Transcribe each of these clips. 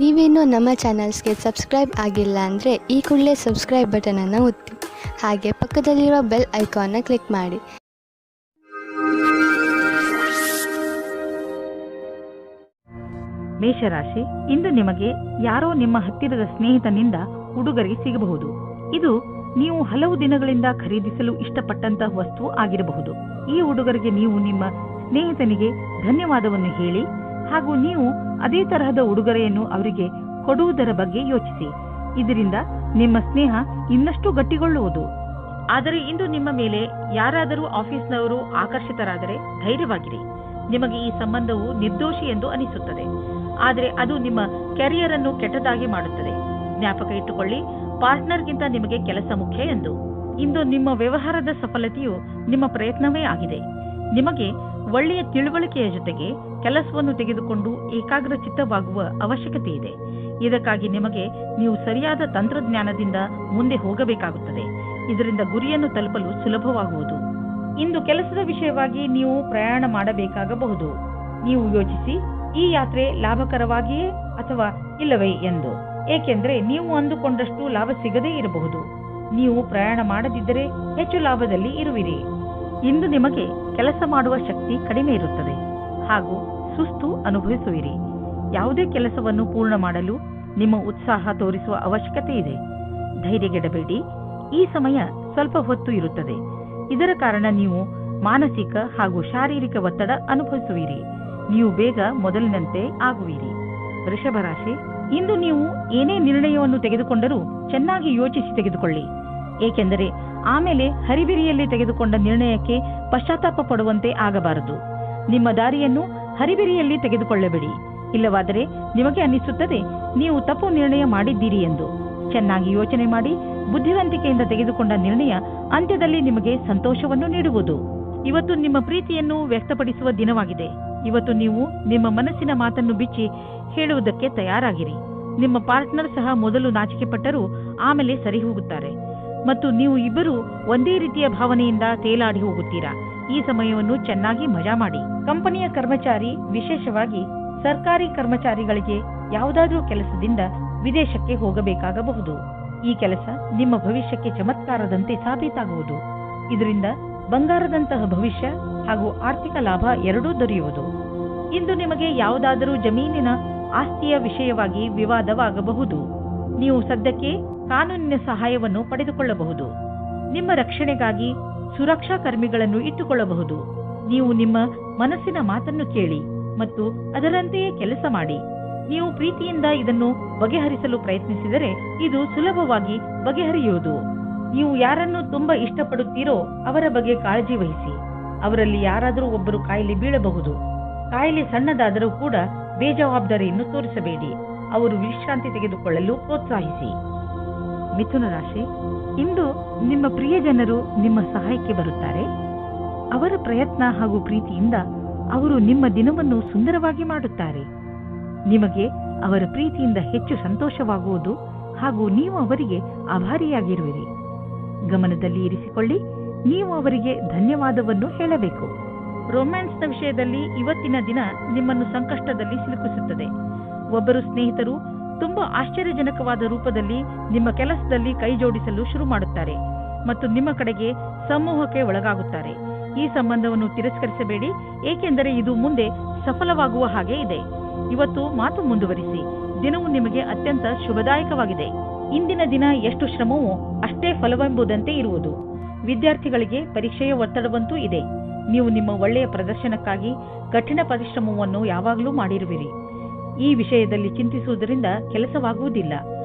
ನೀವೇನೂ ನಮ್ಮ ಚಾನಲ್ಸ್ಗೆ ಸಬ್ಸ್ಕ್ರೈಬ್ ಆಗಿಲ್ಲ ಅಂದರೆ ಈ ಕೂಡಲೇ ಸಬ್ಸ್ಕ್ರೈಬ್ ಬಟನನ್ನು ಒತ್ತಿ ಹಾಗೆ ಪಕ್ಕದಲ್ಲಿರುವ ಬೆಲ್ ಐಕಾನ್ನ ಕ್ಲಿಕ್ ಮಾಡಿ. ಮೇಷರಾಶಿ, ಇಂದು ನಿಮಗೆ ಯಾರೋ ನಿಮ್ಮ ಹತ್ತಿರದ ಸ್ನೇಹಿತನಿಂದ ಉಡುಗೊರೆ ಸಿಗಬಹುದು. ಇದು ನೀವು ಹಲವು ದಿನಗಳಿಂದ ಖರೀದಿಸಲು ಇಷ್ಟಪಟ್ಟಂತಹ ವಸ್ತು ಆಗಿರಬಹುದು. ಈ ಉಡುಗೊರೆಗೆ ನೀವು ನಿಮ್ಮ ಸ್ನೇಹಿತನಿಗೆ ಧನ್ಯವಾದವನ್ನು ಹೇಳಿ ಹಾಗೂ ನೀವು ಅದೇ ತರಹದ ಉಡುಗೊರೆಯನ್ನು ಅವರಿಗೆ ಕೊಡುವುದರ ಬಗ್ಗೆ ಯೋಚಿಸಿ. ಇದರಿಂದ ನಿಮ್ಮ ಸ್ನೇಹ ಇನ್ನಷ್ಟು ಗಟ್ಟಿಗೊಳ್ಳುವುದು. ಆದರೆ ಇಂದು ನಿಮ್ಮ ಮೇಲೆ ಯಾರಾದರೂ ಆಫೀಸ್ನವರು ಆಕರ್ಷಿತರಾದರೆ ಧೈರ್ಯವಾಗಿರಿ. ನಿಮಗೆ ಈ ಸಂಬಂಧವು ನಿರ್ದೋಷಿ ಎಂದು ಅನಿಸುತ್ತದೆ, ಆದರೆ ಅದು ನಿಮ್ಮ ಕೆರಿಯರ್ ಅನ್ನು ಕೆಟ್ಟದಾಗಿ ಮಾಡುತ್ತದೆ. ಜ್ಞಾಪಕ ಇಟ್ಟುಕೊಳ್ಳಿ, ಪಾರ್ಟ್ನರ್ಗಿಂತ ನಿಮಗೆ ಕೆಲಸ ಮುಖ್ಯ ಎಂದು. ಇಂದು ನಿಮ್ಮ ವ್ಯವಹಾರದ ಸಫಲತೆಯು ನಿಮ್ಮ ಪ್ರಯತ್ನವೇ ಆಗಿದೆ. ನಿಮಗೆ ಒಳ್ಳೆಯ ತಿಳುವಳಿಕೆಯ ಜೊತೆಗೆ ಕೆಲಸವನ್ನು ತೆಗೆದುಕೊಂಡು ಏಕಾಗ್ರ ಚಿತ್ತವಾಗುವ ಅವಶ್ಯಕತೆ ಇದೆ. ಇದಕ್ಕಾಗಿ ನಿಮಗೆ ನೀವು ಸರಿಯಾದ ತಂತ್ರಜ್ಞಾನದಿಂದ ಮುಂದೆ ಹೋಗಬೇಕಾಗುತ್ತದೆ. ಇದರಿಂದ ಗುರಿಯನ್ನು ತಲುಪಲು ಸುಲಭವಾಗುವುದು. ಇಂದು ಕೆಲಸದ ವಿಷಯವಾಗಿ ನೀವು ಪ್ರಯಾಣ ಮಾಡಬೇಕಾಗಬಹುದು. ನೀವು ಯೋಚಿಸಿ, ಈ ಯಾತ್ರೆ ಲಾಭಕರವಾಗಿಯೇ ಅಥವಾ ಇಲ್ಲವೇ ಎಂದು. ಏಕೆಂದರೆ ನೀವು ಅಂದುಕೊಂಡಷ್ಟು ಲಾಭ ಸಿಗದೇ ಇರಬಹುದು. ನೀವು ಪ್ರಯಾಣ ಮಾಡದಿದ್ದರೆ ಹೆಚ್ಚು ಲಾಭದಲ್ಲಿ ಇರುವಿರಿ. ಇಂದು ನಿಮಗೆ ಕೆಲಸ ಮಾಡುವ ಶಕ್ತಿ ಕಡಿಮೆ ಇರುತ್ತದೆ ಹಾಗೂ ಸುಸ್ತು ಅನುಭವಿಸುವಿರಿ. ಯಾವುದೇ ಕೆಲಸವನ್ನು ಪೂರ್ಣ ಮಾಡಲು ನಿಮ್ಮ ಉತ್ಸಾಹ ತೋರಿಸುವ ಅವಶ್ಯಕತೆ ಇದೆ. ಧೈರ್ಯಗೆಡಬೇಡಿ. ಈ ಸಮಯ ಸ್ವಲ್ಪ ಹೊತ್ತು ಇರುತ್ತದೆ. ಇದರ ಕಾರಣ ನೀವು ಮಾನಸಿಕ ಹಾಗೂ ಶಾರೀರಿಕ ಒತ್ತಡ ಅನುಭವಿಸುವಿರಿ. ನೀವು ಬೇಗ ಮೊದಲಿನಂತೆ ಆಗುವಿರಿ. ವೃಷಭ ರಾಶಿ, ಇಂದು ನೀವು ಏನೇ ನಿರ್ಣಯವನ್ನು ತೆಗೆದುಕೊಂಡರೂ ಚೆನ್ನಾಗಿ ಯೋಚಿಸಿ ತೆಗೆದುಕೊಳ್ಳಿ. ಏಕೆಂದರೆ ಆಮೇಲೆ ಹರಿಬಿರಿಯಲ್ಲಿ ತೆಗೆದುಕೊಂಡ ನಿರ್ಣಯಕ್ಕೆ ಪಶ್ಚಾತ್ತಾಪ ಪಡುವಂತೆ ಆಗಬಾರದು. ನಿಮ್ಮ ದಾರಿಯನ್ನು ಹರಿಬಿರಿಯಲ್ಲಿ ತೆಗೆದುಕೊಳ್ಳಬೇಡಿ. ಇಲ್ಲವಾದರೆ ನಿಮಗೆ ಅನ್ನಿಸುತ್ತದೆ ನೀವು ತಪ್ಪು ನಿರ್ಣಯ ಮಾಡಿದ್ದೀರಿ ಎಂದು. ಚೆನ್ನಾಗಿ ಯೋಚನೆ ಮಾಡಿ ಬುದ್ಧಿವಂತಿಕೆಯಿಂದ ತೆಗೆದುಕೊಂಡ ನಿರ್ಣಯ ಅಂತ್ಯದಲ್ಲಿ ನಿಮಗೆ ಸಂತೋಷವನ್ನು ನೀಡುವುದು. ಇವತ್ತು ನಿಮ್ಮ ಪ್ರೀತಿಯನ್ನು ವ್ಯಕ್ತಪಡಿಸುವ ದಿನವಾಗಿದೆ. ಇವತ್ತು ನೀವು ನಿಮ್ಮ ಮನಸ್ಸಿನ ಮಾತನ್ನು ಬಿಚ್ಚಿ ಹೇಳುವುದಕ್ಕೆ ತಯಾರಾಗಿರಿ. ನಿಮ್ಮ ಪಾರ್ಟ್ನರ್ ಸಹ ಮೊದಲು ನಾಚಿಕೆ ಪಟ್ಟರೂ ಆಮೇಲೆ ಸರಿ ಹೋಗುತ್ತಾರೆ ಮತ್ತು ನೀವು ಇಬ್ಬರು ಒಂದೇ ರೀತಿಯ ಭಾವನೆಯಿಂದ ತೇಲಾಡಿ ಹೋಗುತ್ತೀರಾ. ಈ ಸಮಯವನ್ನು ಚೆನ್ನಾಗಿ ಮಜಾ ಮಾಡಿ. ಕಂಪನಿಯ ಕರ್ಮಚಾರಿ, ವಿಶೇಷವಾಗಿ ಸರ್ಕಾರಿ ಕರ್ಮಚಾರಿಗಳಿಗೆ ಯಾವುದಾದ್ರೂ ಕೆಲಸದಿಂದ ವಿದೇಶಕ್ಕೆ ಹೋಗಬೇಕಾಗಬಹುದು. ಈ ಕೆಲಸ ನಿಮ್ಮ ಭವಿಷ್ಯಕ್ಕೆ ಚಮತ್ಕಾರದಂತೆ ಸಾಬೀತಾಗುವುದು. ಇದರಿಂದ ಬಂಗಾರದಂತಹ ಭವಿಷ್ಯ ಹಾಗೂ ಆರ್ಥಿಕ ಲಾಭ ಎರಡೂ ದೊರೆಯುವುದು. ಇಂದು ನಿಮಗೆ ಯಾವುದಾದರೂ ಜಮೀನಿನ ಆಸ್ತಿಯ ವಿಷಯವಾಗಿ ವಿವಾದವಾಗಬಹುದು. ನೀವು ಸದ್ಯಕ್ಕೆ ಕಾನೂನಿನ ಸಹಾಯವನ್ನು ಪಡೆದುಕೊಳ್ಳಬಹುದು. ನಿಮ್ಮ ರಕ್ಷಣೆಗಾಗಿ ಸುರಕ್ಷಾ ಕರ್ಮಿಗಳನ್ನು ಇಟ್ಟುಕೊಳ್ಳಬಹುದು. ನೀವು ನಿಮ್ಮ ಮನಸ್ಸಿನ ಮಾತನ್ನು ಕೇಳಿ ಮತ್ತು ಅದರಂತೆಯೇ ಕೆಲಸ ಮಾಡಿ. ನೀವು ಪ್ರೀತಿಯಿಂದ ಇದನ್ನು ಬಗೆಹರಿಸಲು ಪ್ರಯತ್ನಿಸಿದರೆ ಇದು ಸುಲಭವಾಗಿ ಬಗೆಹರಿಯುವುದು. ನೀವು ಯಾರನ್ನು ತುಂಬಾ ಇಷ್ಟಪಡುತ್ತೀರೋ ಅವರ ಬಗ್ಗೆ ಕಾಳಜಿ ವಹಿಸಿ. ಅವರಲ್ಲಿ ಯಾರಾದರೂ ಒಬ್ಬರು ಕಾಯಿಲೆ ಬೀಳಬಹುದು. ಕಾಯಿಲೆ ಸಣ್ಣದಾದರೂ ಕೂಡ ಬೇಜವಾಬ್ದಾರಿಯನ್ನು ತೋರಿಸಬೇಡಿ. ಅವರು ವಿಶ್ರಾಂತಿ ತೆಗೆದುಕೊಳ್ಳಲು ಪ್ರೋತ್ಸಾಹಿಸಿ. ಮಿಥುನ ರಾಶಿ, ಇಂದು ನಿಮ್ಮ ಪ್ರಿಯ ಜನರು ನಿಮ್ಮ ಸಹಾಯಕ್ಕೆ ಬರುತ್ತಾರೆ. ಅವರ ಪ್ರಯತ್ನ ಹಾಗೂ ಪ್ರೀತಿಯಿಂದ ಅವರು ನಿಮ್ಮ ದಿನವನ್ನು ಸುಂದರವಾಗಿ ಮಾಡುತ್ತಾರೆ. ನಿಮಗೆ ಅವರ ಪ್ರೀತಿಯಿಂದ ಹೆಚ್ಚು ಸಂತೋಷವಾಗುವುದು ಹಾಗೂ ನೀವು ಅವರಿಗೆ ಆಭಾರಿಯಾಗಿರುವಿರಿ. ಗಮನದಲ್ಲಿ ಇರಿಸಿಕೊಳ್ಳಿ, ನೀವು ಅವರಿಗೆ ಧನ್ಯವಾದವನ್ನು ಹೇಳಬೇಕು. ರೊಮ್ಯಾನ್ಸ್ನ ವಿಷಯದಲ್ಲಿ ಇವತ್ತಿನ ದಿನ ನಿಮ್ಮನ್ನು ಸಂಕಷ್ಟದಲ್ಲಿ ಸಿಲುಕಿಸುತ್ತದೆ. ಒಬ್ಬರು ಸ್ನೇಹಿತರು ತುಂಬಾ ಆಶ್ಚರ್ಯಜನಕವಾದ ರೂಪದಲ್ಲಿ ನಿಮ್ಮ ಕೆಲಸದಲ್ಲಿ ಕೈ ಜೋಡಿಸಲು ಶುರು ಮಾಡುತ್ತಾರೆ ಮತ್ತು ನಿಮ್ಮ ಕಡೆಗೆ ಸಮೂಹಕ್ಕೆ ಒಳಗಾಗುತ್ತಾರೆ. ಈ ಸಂಬಂಧವನ್ನು ತಿರಸ್ಕರಿಸಬೇಡಿ, ಏಕೆಂದರೆ ಇದು ಮುಂದೆ ಸಫಲವಾಗುವ ಹಾಗೆ ಇದೆ. ಇವತ್ತು ಮಾತು ಮುಂದುವರಿಸಿ. ದಿನವು ನಿಮಗೆ ಅತ್ಯಂತ ಶುಭದಾಯಕವಾಗಿದೆ. ಇಂದಿನ ದಿನ ಎಷ್ಟು ಶ್ರಮವೋ ಅಷ್ಟೇ ಫಲವೆಂಬುದಂತೆ ಇರುವುದು. ವಿದ್ಯಾರ್ಥಿಗಳಿಗೆ ಪರೀಕ್ಷೆಯ ಒತ್ತಡವಂತೂ ಇದೆ. ನೀವು ನಿಮ್ಮ ಒಳ್ಳೆಯ ಪ್ರದರ್ಶನಕ್ಕಾಗಿ ಕಠಿಣ ಪರಿಶ್ರಮವನ್ನು ಯಾವಾಗಲೂ ಮಾಡಿರುವಿರಿ. ಈ ವಿಷಯದಲ್ಲಿ ಚಿಂತಿಸುವುದರಿಂದ ಕೆಲಸವಾಗುವುದಿಲ್ಲ.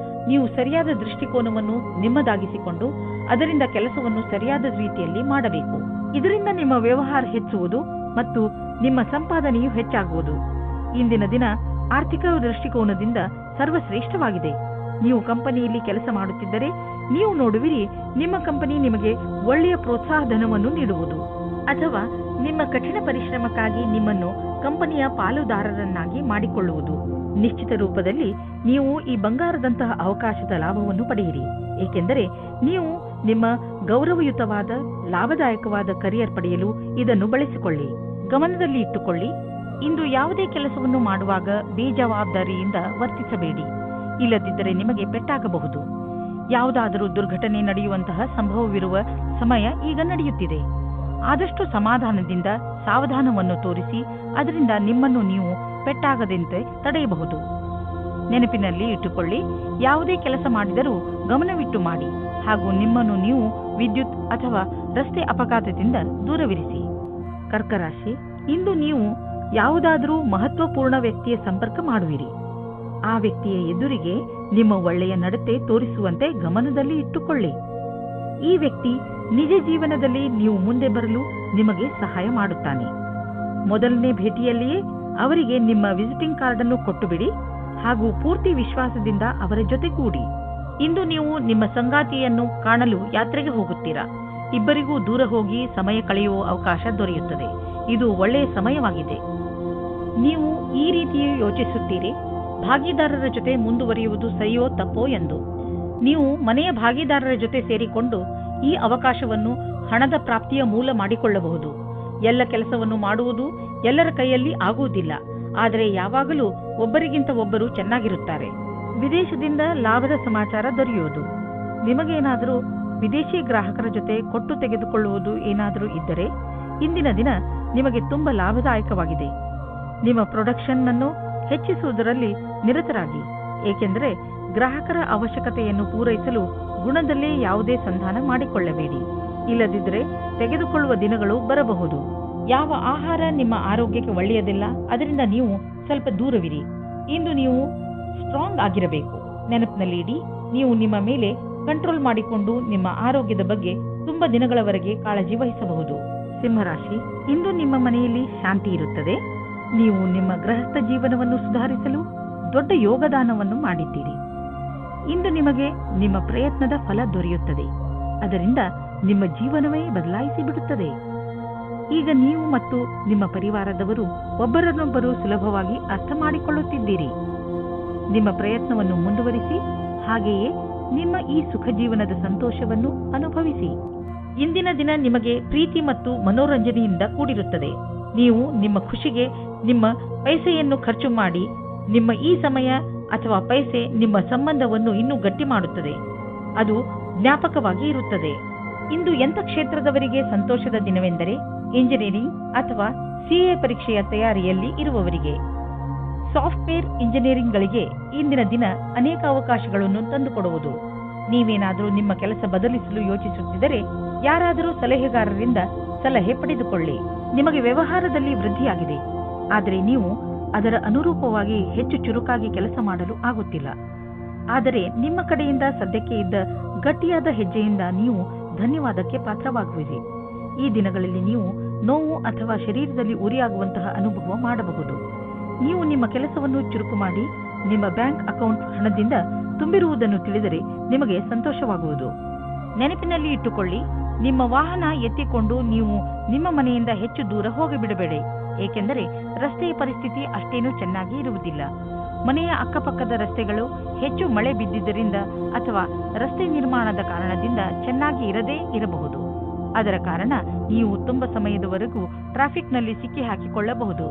ನೀವು ಸರಿಯಾದ ದೃಷ್ಟಿಕೋನವನ್ನು ನಿಮ್ಮದಾಗಿಸಿಕೊಂಡು ಅದರಿಂದ ಕೆಲಸವನ್ನು ಸರಿಯಾದ ರೀತಿಯಲ್ಲಿ ಮಾಡಬೇಕು. ಇದರಿಂದ ನಿಮ್ಮ ವ್ಯವಹಾರ ಹೆಚ್ಚುವುದು ಮತ್ತು ನಿಮ್ಮ ಸಂಪಾದನೆಯು ಹೆಚ್ಚಾಗುವುದು. ಇಂದಿನ ದಿನ ಆರ್ಥಿಕ ದೃಷ್ಟಿಕೋನದಿಂದ ಸರ್ವಶ್ರೇಷ್ಠವಾಗಿದೆ. ನೀವು ಕಂಪನಿಯಲ್ಲಿ ಕೆಲಸ ಮಾಡುತ್ತಿದ್ದರೆ ನೀವು ನೋಡುವಿರಿ, ನಿಮ್ಮ ಕಂಪನಿ ನಿಮಗೆ ಒಳ್ಳೆಯ ಪ್ರೋತ್ಸಾಹ ಧನವನ್ನು ನೀಡುವುದು ಅಥವಾ ನಿಮ್ಮ ಕಠಿಣ ಪರಿಶ್ರಮಕ್ಕಾಗಿ ನಿಮ್ಮನ್ನು ಕಂಪನಿಯ ಪಾಲುದಾರರನ್ನಾಗಿ ಮಾಡಿಕೊಳ್ಳುವುದು. ನಿಶ್ಚಿತ ರೂಪದಲ್ಲಿ ನೀವು ಈ ಬಂಗಾರದಂತಹ ಅವಕಾಶದ ಲಾಭವನ್ನು ಪಡೆಯಿರಿ. ಏಕೆಂದರೆ ನೀವು ನಿಮ್ಮ ಗೌರವಯುತವಾದ ಲಾಭದಾಯಕವಾದ ಕರಿಯರ್ ಪಡೆಯಲು ಇದನ್ನು ಬಳಸಿಕೊಳ್ಳಿ. ಗಮನದಲ್ಲಿ ಇಟ್ಟುಕೊಳ್ಳಿ, ಇಂದು ಯಾವುದೇ ಕೆಲಸವನ್ನು ಮಾಡುವಾಗ ಬೇಜವಾಬ್ದಾರಿಯಿಂದ ವರ್ತಿಸಬೇಡಿ, ಇಲ್ಲದಿದ್ದರೆ ನಿಮಗೆ ಪೆಟ್ಟಾಗಬಹುದು. ಯಾವುದಾದರೂ ದುರ್ಘಟನೆ ನಡೆಯುವಂತಹ ಸಂಭವವಿರುವ ಸಮಯ ಈಗ ನಡೆಯುತ್ತಿದೆ. ಆದಷ್ಟು ಸಮಾಧಾನದಿಂದ ಸಾವಧಾನವನ್ನು ತೋರಿಸಿ ಅದರಿಂದ ನಿಮ್ಮನ್ನು ನೀವು ಪೆಟ್ಟಾಗದಂತೆ ತಡೆಯಬಹುದು. ನೆನಪಿನಲ್ಲಿ ಇಟ್ಟುಕೊಳ್ಳಿ, ಯಾವುದೇ ಕೆಲಸ ಮಾಡಿದರೂ ಗಮನವಿಟ್ಟು ಮಾಡಿ ಹಾಗೂ ನಿಮ್ಮನ್ನು ನೀವು ವಿದ್ಯುತ್ ಅಥವಾ ರಸ್ತೆ ಅಪಘಾತದಿಂದ ದೂರವಿರಿಸಿ. ಕರ್ಕರಾಶಿ, ಇಂದು ನೀವು ಯಾವುದಾದರೂ ಮಹತ್ವಪೂರ್ಣ ವ್ಯಕ್ತಿಯ ಸಂಪರ್ಕ ಮಾಡುವಿರಿ. ಆ ವ್ಯಕ್ತಿಯ ಎದುರಿಗೆ ನಿಮ್ಮ ಒಳ್ಳೆಯ ನಡತೆ ತೋರಿಸುವಂತೆ ಗಮನದಲ್ಲಿ ಇಟ್ಟುಕೊಳ್ಳಿ. ಈ ವ್ಯಕ್ತಿ ನಿಜ ಜೀವನದಲ್ಲಿ ನೀವು ಮುಂದೆ ಬರಲು ನಿಮಗೆ ಸಹಾಯ ಮಾಡುತ್ತಾನೆ. ಮೊದಲನೇ ಭೇಟಿಯಲ್ಲಿಯೇ ಅವರಿಗೆ ನಿಮ್ಮ ವಿಸಿಟಿಂಗ್ ಕಾರ್ಡ್ ಅನ್ನು ಕೊಟ್ಟು ಬಿಡಿ ಹಾಗೂ ಪೂರ್ತಿ ವಿಶ್ವಾಸದಿಂದ ಅವರ ಜೊತೆಗೂಡಿ. ಇಂದು ನೀವು ನಿಮ್ಮ ಸಂಗಾತಿಯನ್ನು ಕಾಣಲು ಯಾತ್ರೆಗೆ ಹೋಗುತ್ತೀರಾ. ಇಬ್ಬರಿಗೂ ದೂರ ಹೋಗಿ ಸಮಯ ಕಳೆಯುವ ಅವಕಾಶ ದೊರೆಯುತ್ತದೆ. ಇದು ಒಳ್ಳೆಯ ಸಮಯವಾಗಿದೆ. ನೀವು ಈ ರೀತಿ ಯೋಚಿಸುತ್ತೀರಿ, ಭಾಗಿದಾರರ ಜೊತೆ ಮುಂದುವರಿಯುವುದು ಸರಿಯೋ ತಪ್ಪೋ ಎಂದು. ನೀವು ಮನೆಯ ಭಾಗಿದಾರರ ಜೊತೆ ಸೇರಿಕೊಂಡು ಈ ಅವಕಾಶವನ್ನು ಹಣದ ಪ್ರಾಪ್ತಿಯ ಮೂಲ ಮಾಡಿಕೊಳ್ಳಬಹುದು. ಎಲ್ಲ ಕೆಲಸವನ್ನು ಮಾಡುವುದು ಎಲ್ಲರ ಕೈಯಲ್ಲಿ ಆಗುವುದಿಲ್ಲ, ಆದರೆ ಯಾವಾಗಲೂ ಒಬ್ಬರಿಗಿಂತ ಒಬ್ಬರು ಚೆನ್ನಾಗಿರುತ್ತಾರೆ. ವಿದೇಶದಿಂದ ಲಾಭದ ಸಮಾಚಾರ ದೊರೆಯುವುದು. ನಿಮಗೇನಾದರೂ ವಿದೇಶಿ ಗ್ರಾಹಕರ ಜೊತೆ ಕೊಟ್ಟು ತೆಗೆದುಕೊಳ್ಳುವುದು ಏನಾದರೂ ಇದ್ದರೆ ಇಂದಿನ ದಿನ ನಿಮಗೆ ತುಂಬ ಲಾಭದಾಯಕವಾಗಿದೆ. ನಿಮ್ಮ ಪ್ರೊಡಕ್ಷನ್ ಅನ್ನು ಹೆಚ್ಚಿಸುವುದರಲ್ಲಿ ನಿರತರಾಗಿ, ಏಕೆಂದರೆ ಗ್ರಾಹಕರ ಅವಶ್ಯಕತೆಯನ್ನು ಪೂರೈಸಲು ಗುಣದಲ್ಲೇ ಯಾವುದೇ ಸಂಧಾನ ಮಾಡಿಕೊಳ್ಳಬೇಡಿ. ಇಲ್ಲದಿದ್ದರೆ ತೆಗೆದುಕೊಳ್ಳುವ ದಿನಗಳು ಬರಬಹುದು. ಯಾವ ಆಹಾರ ನಿಮ್ಮ ಆರೋಗ್ಯಕ್ಕೆ ಒಳ್ಳೆಯದಿಲ್ಲ, ಅದರಿಂದ ನೀವು ಸ್ವಲ್ಪ ದೂರವಿರಿ. ಇಂದು ನೀವು ಸ್ಟ್ರಾಂಗ್ ಆಗಿರಬೇಕು. ನೆನಪಿನಲ್ಲಿ ಇಡಿ, ನೀವು ನಿಮ್ಮ ಮೇಲೆ ಕಂಟ್ರೋಲ್ ಮಾಡಿಕೊಂಡು ನಿಮ್ಮ ಆರೋಗ್ಯದ ಬಗ್ಗೆ ತುಂಬಾ ದಿನಗಳವರೆಗೆ ಕಾಳಜಿ ವಹಿಸಬಹುದು. ಸಿಂಹರಾಶಿ, ಇಂದು ನಿಮ್ಮ ಮನೆಯಲ್ಲಿ ಶಾಂತಿ ಇರುತ್ತದೆ. ನೀವು ನಿಮ್ಮ ಗೃಹಸ್ಥ ಜೀವನವನ್ನು ಸುಧಾರಿಸಲು ದೊಡ್ಡ ಯೋಗದಾನವನ್ನು ಮಾಡಿದ್ದೀರಿ. ಇಂದು ನಿಮಗೆ ನಿಮ್ಮ ಪ್ರಯತ್ನದ ಫಲ ದೊರೆಯುತ್ತದೆ. ಅದರಿಂದ ನಿಮ್ಮ ಜೀವನವೇ ಬದಲಾಯಿಸಿ ಬಿಡುತ್ತದೆ. ಈಗ ನೀವು ಮತ್ತು ನಿಮ್ಮ ಪರಿವಾರದವರು ಒಬ್ಬರನ್ನೊಬ್ಬರು ಸುಲಭವಾಗಿ ಅರ್ಥ ಮಾಡಿಕೊಳ್ಳುತ್ತಿದ್ದೀರಿ. ನಿಮ್ಮ ಪ್ರಯತ್ನವನ್ನು ಮುಂದುವರಿಸಿ, ಹಾಗೆಯೇ ನಿಮ್ಮ ಈ ಸುಖ ಜೀವನದ ಸಂತೋಷವನ್ನು ಅನುಭವಿಸಿ. ಇಂದಿನ ದಿನ ನಿಮಗೆ ಪ್ರೀತಿ ಮತ್ತು ಮನೋರಂಜನೆಯಿಂದ ಕೂಡಿರುತ್ತದೆ. ನೀವು ನಿಮ್ಮ ಖುಷಿಗೆ ನಿಮ್ಮ ಪೈಸೆಯನ್ನು ಖರ್ಚು ಮಾಡಿ. ನಿಮ್ಮ ಈ ಸಮಯ ಅಥವಾ ಪೈಸೆ ನಿಮ್ಮ ಸಂಬಂಧವನ್ನು ಇನ್ನೂ ಗಟ್ಟಿ ಮಾಡುತ್ತದೆ. ಅದು ಜ್ಞಾಪಕವಾಗಿ ಇರುತ್ತದೆ. ಇಂದು ಎಂಥ ಕ್ಷೇತ್ರದವರಿಗೆ ಸಂತೋಷದ ದಿನವೆಂದರೆ ಇಂಜಿನಿಯರಿಂಗ್ ಅಥವಾ ಸಿಎ ಪರೀಕ್ಷೆಯ ತಯಾರಿಯಲ್ಲಿ ಇರುವವರಿಗೆ. ಸಾಫ್ಟ್ವೇರ್ ಇಂಜಿನಿಯರಿಂಗ್ಗಳಿಗೆ ಇಂದಿನ ದಿನ ಅನೇಕ ಅವಕಾಶಗಳನ್ನು ತಂದುಕೊಡುವುದು. ನೀವೇನಾದರೂ ನಿಮ್ಮ ಕೆಲಸ ಬದಲಿಸಲು ಯೋಚಿಸುತ್ತಿದ್ದರೆ ಯಾರಾದರೂ ಸಲಹೆಗಾರರಿಂದ ಸಲಹೆ ಪಡೆದುಕೊಳ್ಳಿ. ನಿಮಗೆ ವ್ಯವಹಾರದಲ್ಲಿ ವೃದ್ಧಿಯಾಗಿದೆ, ಆದರೆ ನೀವು ಅದರ ಅನುರೂಪವಾಗಿ ಹೆಚ್ಚು ಚುರುಕಾಗಿ ಕೆಲಸ ಮಾಡಲು ಆಗುತ್ತಿಲ್ಲ. ಆದರೆ ನಿಮ್ಮ ಕಡೆಯಿಂದ ಸದ್ಯಕ್ಕೆ ಇದ್ದ ಗಟ್ಟಿಯಾದ ಹೆಜ್ಜೆಯಿಂದ ನೀವು ಧನ್ಯವಾದಕ್ಕೆ ಪಾತ್ರವಾಗುವಿರಿ. ಈ ದಿನಗಳಲ್ಲಿ ನೀವು ನೋವು ಅಥವಾ ಶರೀರದಲ್ಲಿ ಉರಿಯಾಗುವಂತಹ ಅನುಭವ ಮಾಡಬಹುದು. ನೀವು ನಿಮ್ಮ ಕೆಲಸವನ್ನು ಚುರುಕು ಮಾಡಿ ನಿಮ್ಮ ಬ್ಯಾಂಕ್ ಅಕೌಂಟ್ ಹಣದಿಂದ ತುಂಬಿರುವುದನ್ನು ತಿಳಿದರೆ ನಿಮಗೆ ಸಂತೋಷವಾಗುವುದು. ನೆನಪಿನಲ್ಲಿ ಇಟ್ಟುಕೊಳ್ಳಿ, ನಿಮ್ಮ ವಾಹನ ಎತ್ತಿಕೊಂಡು ನೀವು ನಿಮ್ಮ ಮನೆಯಿಂದ ಹೆಚ್ಚು ದೂರ ಹೋಗಿಬಿಡಬೇಡಿ, ಏಕೆಂದರೆ ರಸ್ತೆಯ ಪರಿಸ್ಥಿತಿ ಅಷ್ಟೇನೂ ಚೆನ್ನಾಗಿ ಇರುವುದಿಲ್ಲ. ಮನೆಯ ಅಕ್ಕಪಕ್ಕದ ರಸ್ತೆಗಳು ಹೆಚ್ಚು ಮಳೆ ಬಿದ್ದಿದ್ದರಿಂದ ಅಥವಾ ರಸ್ತೆ ನಿರ್ಮಾಣದ ಕಾರಣದಿಂದ ಚೆನ್ನಾಗಿ ಇರದೇ ಇರಬಹುದು. ಅದರ ಕಾರಣ ನೀವು ತುಂಬ ಸಮಯದವರೆಗೂ ಟ್ರಾಫಿಕ್ನಲ್ಲಿ ಸಿಕ್ಕಿ ಹಾಕಿಕೊಳ್ಳಬಹುದು.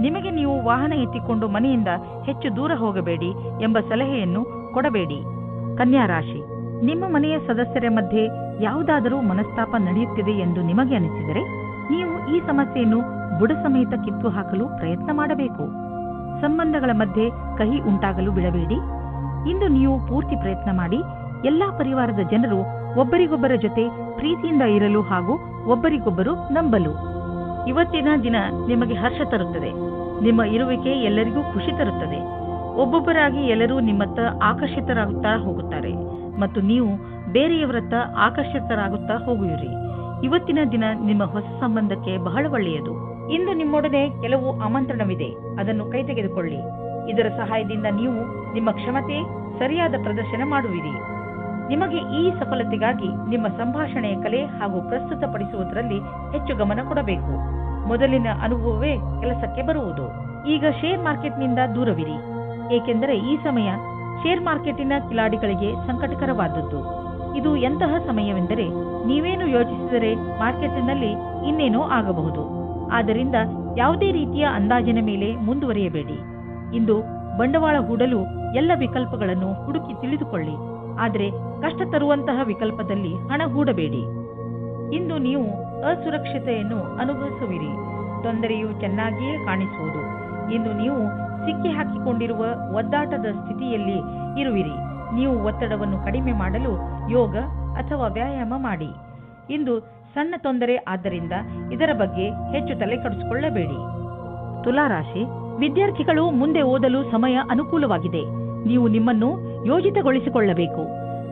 ನಿಮಗೆ ನೀವು ವಾಹನ ಎತ್ತಿಕೊಂಡು ಮನೆಯಿಂದ ಹೆಚ್ಚು ದೂರ ಹೋಗಬೇಡಿ ಎಂಬ ಸಲಹೆಯನ್ನು ಕೊಡಬೇಡಿ. ಕನ್ಯಾ ರಾಶಿ, ನಿಮ್ಮ ಮನೆಯ ಸದಸ್ಯರ ಮಧ್ಯೆ ಯಾವುದಾದರೂ ಮನಸ್ತಾಪ ನಡೆಯುತ್ತಿದೆ ಎಂದು ನಿಮಗೆ ಅನಿಸಿದರೆ ನೀವು ಈ ಸಮಸ್ಯೆಯನ್ನು ಬುಡ ಸಮೇತ ಕಿತ್ತು ಹಾಕಲು ಪ್ರಯತ್ನ ಮಾಡಬೇಕು. ಸಂಬಂಧಗಳ ಮಧ್ಯೆ ಕಹಿ ಉಂಟಾಗಲು ಬಿಡಬೇಡಿ. ಇಂದು ನೀವು ಪೂರ್ತಿ ಪ್ರಯತ್ನ ಮಾಡಿ ಎಲ್ಲಾ ಪರಿವಾರದ ಜನರು ಒಬ್ಬರಿಗೊಬ್ಬರ ಜೊತೆ ಪ್ರೀತಿಯಿಂದ ಇರಲು ಹಾಗೂ ಒಬ್ಬರಿಗೊಬ್ಬರು ನಂಬಲು. ಇವತ್ತಿನ ದಿನ ನಿಮಗೆ ಹರ್ಷ ತರುತ್ತದೆ. ನಿಮ್ಮ ಇರುವಿಕೆ ಎಲ್ಲರಿಗೂ ಖುಷಿ ತರುತ್ತದೆ. ಒಬ್ಬೊಬ್ಬರಾಗಿ ಎಲ್ಲರೂ ನಿಮ್ಮತ್ತ ಆಕರ್ಷಿತರಾಗುತ್ತಾ ಹೋಗುತ್ತಾರೆ ಮತ್ತು ನೀವು ಬೇರೆಯವರತ್ತ ಆಕರ್ಷಿತರಾಗುತ್ತಾ ಹೋಗುವಿರಿ. ಇವತ್ತಿನ ದಿನ ನಿಮ್ಮ ಹೊಸ ಸಂಬಂಧಕ್ಕೆ ಬಹಳ ಒಳ್ಳೆಯದು. ಇಂದು ನಿಮ್ಮೊಡನೆ ಕೆಲವು ಆಮಂತ್ರಣವಿದೆ, ಅದನ್ನು ಕೈ ತೆಗೆದುಕೊಳ್ಳಿ. ಇದರ ಸಹಾಯದಿಂದ ನೀವು ನಿಮ್ಮ ಕ್ಷಮತೆ ಸರಿಯಾದ ಪ್ರದರ್ಶನ ಮಾಡುವಿರಿ. ನಿಮಗೆ ಈ ಸಫಲತೆಗಾಗಿ ನಿಮ್ಮ ಸಂಭಾಷಣೆಯ ಕಲೆ ಹಾಗೂ ಪ್ರಸ್ತುತಪಡಿಸುವುದರಲ್ಲಿ ಹೆಚ್ಚು ಗಮನ ಕೊಡಬೇಕು. ಮೊದಲಿನ ಅನುಭವವೇ ಕೆಲಸಕ್ಕೆ ಬರುವುದು. ಈಗ ಶೇರ್ ಮಾರ್ಕೆಟ್ನಿಂದ ದೂರವಿರಿ, ಏಕೆಂದರೆ ಈ ಸಮಯ ಶೇರ್ ಮಾರ್ಕೆಟಿನ ಕಿಲಾಡಿಗಳಿಗೆ ಸಂಕಟಕರವಾದದ್ದು. ಇದು ಎಂತಹ ಸಮಯವೆಂದರೆ ನೀವೇನು ಯೋಚಿಸಿದರೆ ಮಾರ್ಕೆಟಿನಲ್ಲಿ ಇನ್ನೇನೋ ಆಗಬಹುದು. ಆದ್ದರಿಂದ ಯಾವುದೇ ರೀತಿಯ ಅಂದಾಜಿನ ಮೇಲೆ ಮುಂದುವರಿಯಬೇಡಿ. ಇಂದು ಬಂಡವಾಳ ಹೂಡಲು ಎಲ್ಲ ವಿಕಲ್ಪಗಳನ್ನು ಹುಡುಕಿ ತಿಳಿದುಕೊಳ್ಳಿ, ಆದರೆ ಕಷ್ಟ ತರುವಂತಹ ವಿಕಲ್ಪದಲ್ಲಿ ಹಣ ಹೂಡಬೇಡಿ. ಇಂದು ನೀವು ಅಸುರಕ್ಷತೆಯನ್ನು ಅನುಭವಿಸುವಿರಿ. ತೊಂದರೆಯು ಚೆನ್ನಾಗಿಯೇ ಕಾಣಿಸುವುದು. ಇಂದು ನೀವು ಸಿಕ್ಕಿ ಹಾಕಿಕೊಂಡಿರುವ ಒದ್ದಾಟದ ಸ್ಥಿತಿಯಲ್ಲಿ ಇರುವಿರಿ. ನೀವು ಒತ್ತಡವನ್ನು ಕಡಿಮೆ ಮಾಡಲು ಯೋಗ ಅಥವಾ ವ್ಯಾಯಾಮ ಮಾಡಿ. ಇಂದು ಸಣ್ಣ ತೊಂದರೆ, ಆದ್ದರಿಂದ ಇದರ ಬಗ್ಗೆ ಹೆಚ್ಚು ತಲೆ ಕೆಡಿಸಿಕೊಳ್ಳಬೇಡಿ. ತುಲಾರಾಶಿ, ವಿದ್ಯಾರ್ಥಿಗಳು ಮುಂದೆ ಓದಲು ಸಮಯ ಅನುಕೂಲವಾಗಿದೆ. ನೀವು ನಿಮ್ಮನ್ನು ಯೋಜಿತಗೊಳಿಸಿಕೊಳ್ಳಬೇಕು.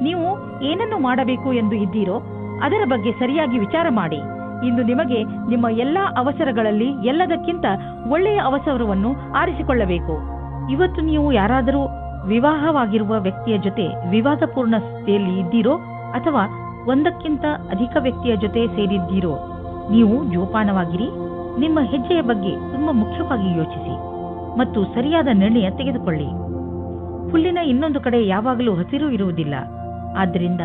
ನೀವು ಏನನ್ನು ಮಾಡಬೇಕು ಎಂದು ಇದ್ದೀರೋ ಅದರ ಬಗ್ಗೆ ಸರಿಯಾಗಿ ವಿಚಾರ ಮಾಡಿ. ಇಂದು ನಿಮಗೆ ನಿಮ್ಮ ಎಲ್ಲಾ ಅವಸರಗಳಲ್ಲಿ ಎಲ್ಲದಕ್ಕಿಂತ ಒಳ್ಳೆಯ ಅವಸರವನ್ನು ಆರಿಸಿಕೊಳ್ಳಬೇಕು. ಇವತ್ತು ನೀವು ಯಾರಾದರೂ ವಿವಾಹವಾಗಿರುವ ವ್ಯಕ್ತಿಯ ಜೊತೆ ವಿವಾದಪೂರ್ಣ ಸ್ಥಿತಿಯಲ್ಲಿ ಇದ್ದೀರೋ ಅಥವಾ ಒಂದಕ್ಕಿಂತ ಅಧಿಕ ವ್ಯಕ್ತಿಯ ಜೊತೆ ಸೇರಿದ್ದೀರೋ, ನೀವು ಜೋಪಾನವಾಗಿರಿ. ನಿಮ್ಮ ಹೆಜ್ಜೆಯ ಬಗ್ಗೆ ತುಂಬಾ ಮುಖ್ಯವಾಗಿ ಯೋಚಿಸಿ ಮತ್ತು ಸರಿಯಾದ ನಿರ್ಣಯ ತೆಗೆದುಕೊಳ್ಳಿ. ಹುಲ್ಲಿನ ಇನ್ನೊಂದು ಕಡೆ ಯಾವಾಗಲೂ ಹಸಿರು ಇರುವುದಿಲ್ಲ. ಆದ್ದರಿಂದ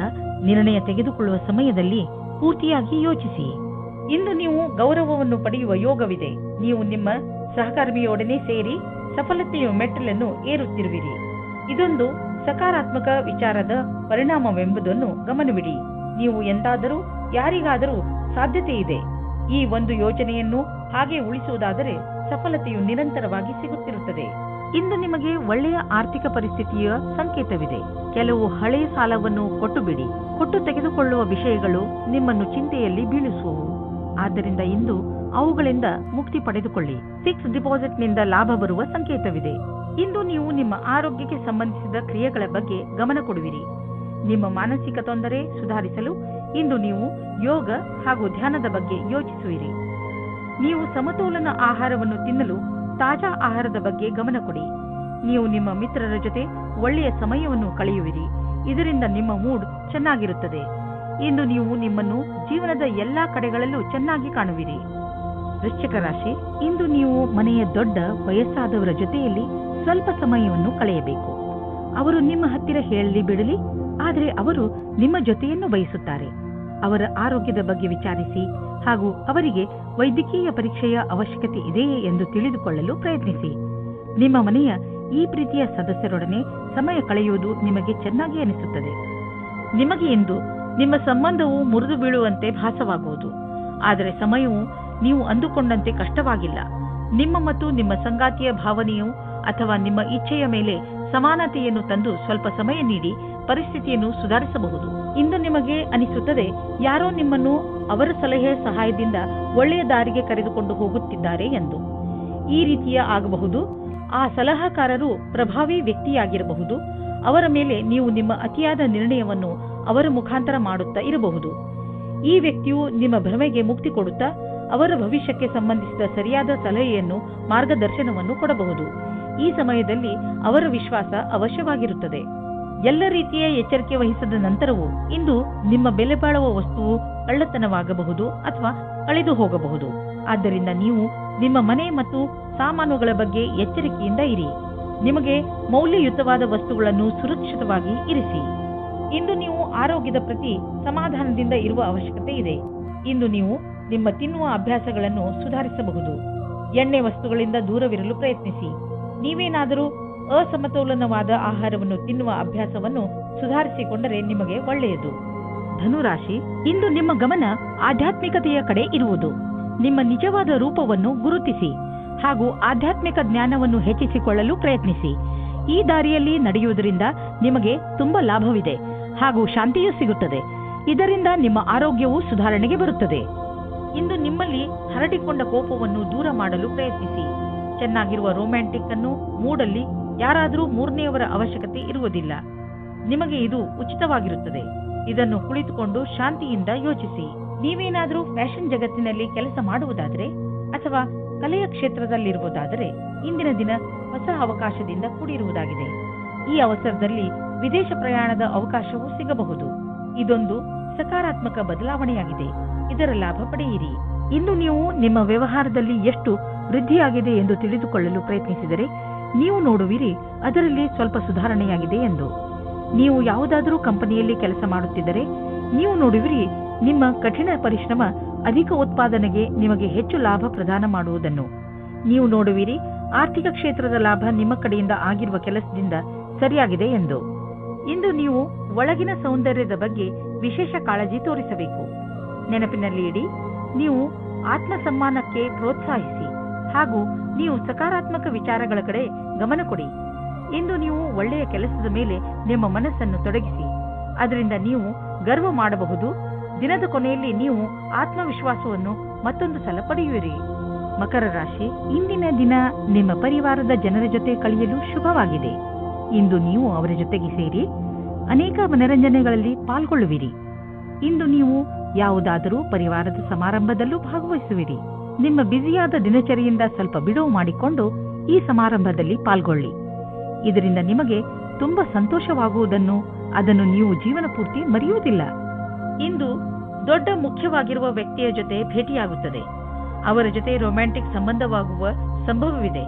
ನಿರ್ಣಯ ತೆಗೆದುಕೊಳ್ಳುವ ಸಮಯದಲ್ಲಿ ಪೂರ್ತಿಯಾಗಿ ಯೋಚಿಸಿ. ಇಂದು ನೀವು ಗೌರವವನ್ನು ಪಡೆಯುವ ಯೋಗವಿದೆ. ನೀವು ನಿಮ್ಮ ಸಹಕರ್ಮಿಯೊಡನೆ ಸೇರಿ ಸಫಲತೆಯ ಮೆಟ್ಟಲನ್ನು ಏರುತ್ತಿರುವಿರಿ. ಇದೊಂದು ಸಕಾರಾತ್ಮಕ ವಿಚಾರದ ಪರಿಣಾಮವೆಂಬುದನ್ನು ಗಮನವಿಡಿ. ನೀವು ಎಂದಾದರೂ ಯಾರಿಗಾದರೂ ಸಾಧ್ಯತೆ ಇದೆ. ಈ ಒಂದು ಯೋಚನೆಯನ್ನು ಹಾಗೆ ಉಳಿಸುವುದಾದರೆ ಸಫಲತೆಯು ನಿರಂತರವಾಗಿ ಸಿಗುತ್ತಿರುತ್ತದೆ. ಇಂದು ನಿಮಗೆ ಒಳ್ಳೆಯ ಆರ್ಥಿಕ ಪರಿಸ್ಥಿತಿಯ ಸಂಕೇತವಿದೆ. ಕೆಲವು ಹಳೆಯ ಸಾಲವನ್ನು ಕೊಟ್ಟುಬಿಡಿ. ಕೊಟ್ಟು ತೆಗೆದುಕೊಳ್ಳುವ ವಿಷಯಗಳು ನಿಮ್ಮನ್ನು ಚಿಂತೆಯಲ್ಲಿ ಬೀಳಿಸುವವು. ಆದ್ದರಿಂದ ಇಂದು ಅವುಗಳಿಂದ ಮುಕ್ತಿ ಪಡೆದುಕೊಳ್ಳಿ. ಫಿಕ್ಸ್ ಡಿಪಾಸಿಟ್ನಿಂದ ಲಾಭ ಬರುವ ಸಂಕೇತವಿದೆ. ಇಂದು ನೀವು ನಿಮ್ಮ ಆರೋಗ್ಯಕ್ಕೆ ಸಂಬಂಧಿಸಿದ ಕ್ರಿಯೆಗಳ ಬಗ್ಗೆ ಗಮನ ಕೊಡುವಿರಿ. ನಿಮ್ಮ ಮಾನಸಿಕ ತೊಂದರೆ ಸುಧಾರಿಸಲು ಇಂದು ನೀವು ಯೋಗ ಹಾಗೂ ಧ್ಯಾನದ ಬಗ್ಗೆ ಯೋಚಿಸುವಿರಿ. ನೀವು ಸಮತೋಲನ ಆಹಾರವನ್ನು ತಿನ್ನಲು ತಾಜಾ ಆಹಾರದ ಬಗ್ಗೆ ಗಮನ ಕೊಡಿ. ನೀವು ನಿಮ್ಮ ಮಿತ್ರರ ಜೊತೆ ಒಳ್ಳೆಯ ಸಮಯವನ್ನು ಕಳೆಯುವಿರಿ. ಇದರಿಂದ ನಿಮ್ಮ ಮೂಡ್ ಚೆನ್ನಾಗಿರುತ್ತದೆ. ಇಂದು ನೀವು ನಿಮ್ಮನ್ನು ಜೀವನದ ಎಲ್ಲಾ ಕಡೆಗಳಲ್ಲೂ ಚೆನ್ನಾಗಿ ಕಾಣುವಿರಿ. ವೃಶ್ಚಿಕ ರಾಶಿ, ಇಂದು ನೀವು ಮನೆಯ ದೊಡ್ಡ ವಯಸ್ಸಾದವರ ಜೊತೆಯಲ್ಲಿ ಸ್ವಲ್ಪ ಸಮಯವನ್ನು ಕಳೆಯಬೇಕು. ಅವರು ನಿಮ್ಮ ಹತ್ತಿರ ಹೇಳಲಿ ಬಿಡಲಿ, ಆದರೆ ಅವರು ನಿಮ್ಮ ಜೊತೆಯನ್ನು ಬಯಸುತ್ತಾರೆ. ಅವರ ಆರೋಗ್ಯದ ಬಗ್ಗೆ ವಿಚಾರಿಸಿ ಹಾಗೂ ಅವರಿಗೆ ವೈದ್ಯಕೀಯ ಪರೀಕ್ಷೆಯ ಅವಶ್ಯಕತೆ ಇದೆಯೇ ಎಂದು ತಿಳಿದುಕೊಳ್ಳಲು ಪ್ರಯತ್ನಿಸಿ. ನಿಮ್ಮ ಮನೆಯ ಈ ಪ್ರೀತಿಯ ಸದಸ್ಯರೊಡನೆ ಸಮಯ ಕಳೆಯುವುದು ನಿಮಗೆ ಚೆನ್ನಾಗಿ ಅನಿಸುತ್ತದೆ. ನಿಮಗೆ ಇಂದು ನಿಮ್ಮ ಸಂಬಂಧವು ಮುರಿದು ಬೀಳುವಂತೆ ಭಾಸವಾಗುವುದು. ಆದರೆ ಸಮಯವು ನೀವು ಅಂದುಕೊಂಡಂತೆ ಕಷ್ಟವಾಗಿಲ್ಲ. ನಿಮ್ಮ ಮತ್ತು ನಿಮ್ಮ ಸಂಗಾತಿಯ ಭಾವನೆಯು ಅಥವಾ ನಿಮ್ಮ ಇಚ್ಛೆಯ ಮೇಲೆ ಸಮಾನತೆಯನ್ನು ತಂದು ಸ್ವಲ್ಪ ಸಮಯ ನೀಡಿ ಪರಿಸ್ಥಿತಿಯನ್ನು ಸುಧಾರಿಸಬಹುದು. ಇಂದು ನಿಮಗೆ ಅನಿಸುತ್ತದೆ ಯಾರೋ ನಿಮ್ಮನ್ನು ಅವರ ಸಲಹೆಯ ಸಹಾಯದಿಂದ ಒಳ್ಳೆಯ ದಾರಿಗೆ ಕರೆದುಕೊಂಡು ಹೋಗುತ್ತಿದ್ದಾರೆ ಎಂದು. ಈ ರೀತಿಯ ಆಗಬಹುದು. ಆ ಸಲಹಾಕಾರರು ಪ್ರಭಾವಿ ವ್ಯಕ್ತಿಯಾಗಿರಬಹುದು. ಅವರ ಮೇಲೆ ನೀವು ನಿಮ್ಮ ಅತಿಯಾದ ನಿರ್ಣಯವನ್ನು ಅವರ ಮುಖಾಂತರ ಮಾಡುತ್ತಾ ಇರಬಹುದು. ಈ ವ್ಯಕ್ತಿಯು ನಿಮ್ಮ ಭ್ರಮೆಗೆ ಮುಕ್ತಿ ಕೊಡುತ್ತಾ ಅವರ ಭವಿಷ್ಯಕ್ಕೆ ಸಂಬಂಧಿಸಿದ ಸರಿಯಾದ ಸಲಹೆಯನ್ನು ಮಾರ್ಗದರ್ಶನವನ್ನು ಕೊಡಬಹುದು. ಈ ಸಮಯದಲ್ಲಿ ಅವರ ವಿಶ್ವಾಸ ಅವಶ್ಯವಾಗಿರುತ್ತದೆ. ಎಲ್ಲ ರೀತಿಯ ಎಚ್ಚರಿಕೆ ವಹಿಸಿದ ನಂತರವೂ ಇಂದು ನಿಮ್ಮ ಬೆಲೆ ಬಾಳುವ ವಸ್ತುವು ಕಳ್ಳತನವಾಗಬಹುದು ಅಥವಾ ಕಳೆದು ಹೋಗಬಹುದು. ಆದ್ದರಿಂದ ನೀವು ನಿಮ್ಮ ಮನೆ ಮತ್ತು ಸಾಮಾನುಗಳ ಬಗ್ಗೆ ಎಚ್ಚರಿಕೆಯಿಂದ ಇರಿ. ನಿಮಗೆ ಮೌಲ್ಯಯುತವಾದ ವಸ್ತುಗಳನ್ನು ಸುರಕ್ಷಿತವಾಗಿ ಇರಿಸಿ. ಇಂದು ನೀವು ಆರೋಗ್ಯದ ಪ್ರತಿ ಸಮಾಧಾನದಿಂದ ಇರುವ ಅವಶ್ಯಕತೆ ಇದೆ. ಇಂದು ನೀವು ನಿಮ್ಮ ತಿನ್ನುವ ಅಭ್ಯಾಸಗಳನ್ನು ಸುಧಾರಿಸಬಹುದು. ಎಣ್ಣೆ ವಸ್ತುಗಳಿಂದ ದೂರವಿರಲು ಪ್ರಯತ್ನಿಸಿ. ನೀವೇನಾದರೂ ಅಸಮತೋಲನವಾದ ಆಹಾರವನ್ನು ತಿನ್ನುವ ಅಭ್ಯಾಸವನ್ನು ಸುಧಾರಿಸಿಕೊಂಡರೆ ನಿಮಗೆ ಒಳ್ಳೆಯದು. ಧನುರಾಶಿ, ಇಂದು ನಿಮ್ಮ ಗಮನ ಆಧ್ಯಾತ್ಮಿಕತೆಯ ಕಡೆ ಇರುವುದು. ನಿಮ್ಮ ನಿಜವಾದ ರೂಪವನ್ನು ಗುರುತಿಸಿ ಹಾಗೂ ಆಧ್ಯಾತ್ಮಿಕ ಜ್ಞಾನವನ್ನು ಹೆಚ್ಚಿಸಿಕೊಳ್ಳಲು ಪ್ರಯತ್ನಿಸಿ. ಈ ದಾರಿಯಲ್ಲಿ ನಡೆಯುವುದರಿಂದ ನಿಮಗೆ ತುಂಬಾ ಲಾಭವಿದೆ ಹಾಗೂ ಶಾಂತಿಯೂ ಸಿಗುತ್ತದೆ. ಇದರಿಂದ ನಿಮ್ಮ ಆರೋಗ್ಯವು ಸುಧಾರಣೆಗೆ ಬರುತ್ತದೆ. ಇಂದು ನಿಮ್ಮಲ್ಲಿ ಹರಡಿಕೊಂಡ ಕೋಪವನ್ನು ದೂರ ಮಾಡಲು ಪ್ರಯತ್ನಿಸಿ. ಚೆನ್ನಾಗಿರುವ ರೊಮ್ಯಾಂಟಿಕ್ ಅನ್ನು ಮೂಡಲ್ಲಿ ಯಾರಾದರೂ ಮೂರನೆಯವರ ಅವಶ್ಯಕತೆ ಇರುವುದಿಲ್ಲ. ನಿಮಗೆ ಇದು ಉಚಿತವಾಗಿರುತ್ತದೆ. ಇದನ್ನು ಕುಳಿತುಕೊಂಡು ಶಾಂತಿಯಿಂದ ಯೋಚಿಸಿ. ನೀವೇನಾದರೂ ಫ್ಯಾಷನ್ ಜಗತ್ತಿನಲ್ಲಿ ಕೆಲಸ ಮಾಡುವುದಾದರೆ ಅಥವಾ ಕಲೆಯ ಕ್ಷೇತ್ರದಲ್ಲಿರುವುದಾದರೆ ಇಂದಿನ ದಿನ ಹೊಸ ಅವಕಾಶದಿಂದ ಕೂಡಿರುವುದಾಗಿದೆ. ಈ ಅವಸರದಲ್ಲಿ ವಿದೇಶ ಪ್ರಯಾಣದ ಅವಕಾಶವೂ ಸಿಗಬಹುದು. ಇದೊಂದು ಸಕಾರಾತ್ಮಕ ಬದಲಾವಣೆಯಾಗಿದೆ. ಇದರ ಲಾಭ ಪಡೆಯಿರಿ. ಇಂದು ನೀವು ನಿಮ್ಮ ವ್ಯವಹಾರದಲ್ಲಿ ಎಷ್ಟು ವೃದ್ಧಿಯಾಗಿದೆ ಎಂದು ತಿಳಿದುಕೊಳ್ಳಲು ಪ್ರಯತ್ನಿಸಿದರೆ ನೀವು ನೋಡುವಿರಿ ಅದರಲ್ಲಿ ಸ್ವಲ್ಪ ಸುಧಾರಣೆಯಾಗಿದೆ ಎಂದು. ನೀವು ಯಾವುದಾದರೂ ಕಂಪನಿಯಲ್ಲಿ ಕೆಲಸ ಮಾಡುತ್ತಿದ್ದರೆ ನೀವು ನೋಡುವಿರಿ ನಿಮ್ಮ ಕಠಿಣ ಪರಿಶ್ರಮ ಅಧಿಕ ಉತ್ಪಾದನೆಗೆ ನಿಮಗೆ ಹೆಚ್ಚು ಲಾಭ ಪ್ರದಾನ ಮಾಡುವುದನ್ನು ನೀವು ನೋಡುವಿರಿ. ಆರ್ಥಿಕ ಕ್ಷೇತ್ರದ ಲಾಭ ನಿಮ್ಮ ಕಡೆಯಿಂದ ಆಗಿರುವ ಕೆಲಸದಿಂದ ಸರಿಯಾಗಿದೆ ಎಂದು. ಇಂದು ನೀವು ಒಳಗಿನ ಸೌಂದರ್ಯದ ಬಗ್ಗೆ ವಿಶೇಷ ಕಾಳಜಿ ತೋರಿಸಬೇಕು. ನೆನಪಿನಲ್ಲಿ ಇಡಿ, ನೀವು ಆತ್ಮಸಮ್ಮಾನಕ್ಕೆ ಪ್ರೋತ್ಸಾಹಿಸಿ ಹಾಗೂ ನೀವು ಸಕಾರಾತ್ಮಕ ವಿಚಾರಗಳ ಕಡೆ ಗಮನ ಕೊಡಿ. ಇಂದು ನೀವು ಒಳ್ಳೆಯ ಕೆಲಸದ ಮೇಲೆ ನಿಮ್ಮ ಮನಸ್ಸನ್ನು ತೊಡಗಿಸಿ, ಅದರಿಂದ ನೀವು ಗರ್ವ ಮಾಡಬಹುದು. ದಿನದ ಕೊನೆಯಲ್ಲಿ ನೀವು ಆತ್ಮವಿಶ್ವಾಸವನ್ನು ಮತ್ತೊಂದು ಸಲ ಪಡೆಯುವಿರಿ. ಮಕರ ರಾಶಿ, ಇಂದಿನ ದಿನ ನಿಮ್ಮ ಪರಿವಾರದ ಜನರ ಜೊತೆ ಕಳೆಯಲು ಶುಭವಾಗಿದೆ. ಇಂದು ನೀವು ಅವರ ಜೊತೆಗೆ ಸೇರಿ ಅನೇಕ ಮನರಂಜನೆಗಳಲ್ಲಿ ಪಾಲ್ಗೊಳ್ಳುವಿರಿ. ಇಂದು ನೀವು ಯಾವುದಾದರೂ ಪರಿವಾರದ ಸಮಾರಂಭದಲ್ಲೂ ಭಾಗವಹಿಸುವಿರಿ. ನಿಮ್ಮ ಬ್ಯುಸಿಯಾದ ದಿನಚರಿಯಿಂದ ಸ್ವಲ್ಪ ಬಿಡುವು ಮಾಡಿಕೊಂಡು ಈ ಸಮಾರಂಭದಲ್ಲಿ ಪಾಲ್ಗೊಳ್ಳಿ. ಇದರಿಂದ ನಿಮಗೆ ತುಂಬಾ ಸಂತೋಷವಾಗುವುದನ್ನು ಅದನ್ನು ನೀವು ಜೀವನ ಪೂರ್ತಿ ಮರೆಯುವುದಿಲ್ಲ. ಇಂದು ದೊಡ್ಡ ಮುಖ್ಯವಾಗಿರುವ ವ್ಯಕ್ತಿಯ ಜೊತೆ ಭೇಟಿಯಾಗುತ್ತದೆ. ಅವರ ಜೊತೆ ರೊಮ್ಯಾಂಟಿಕ್ ಸಂಬಂಧವಾಗುವ ಸಂಭವವಿದೆ.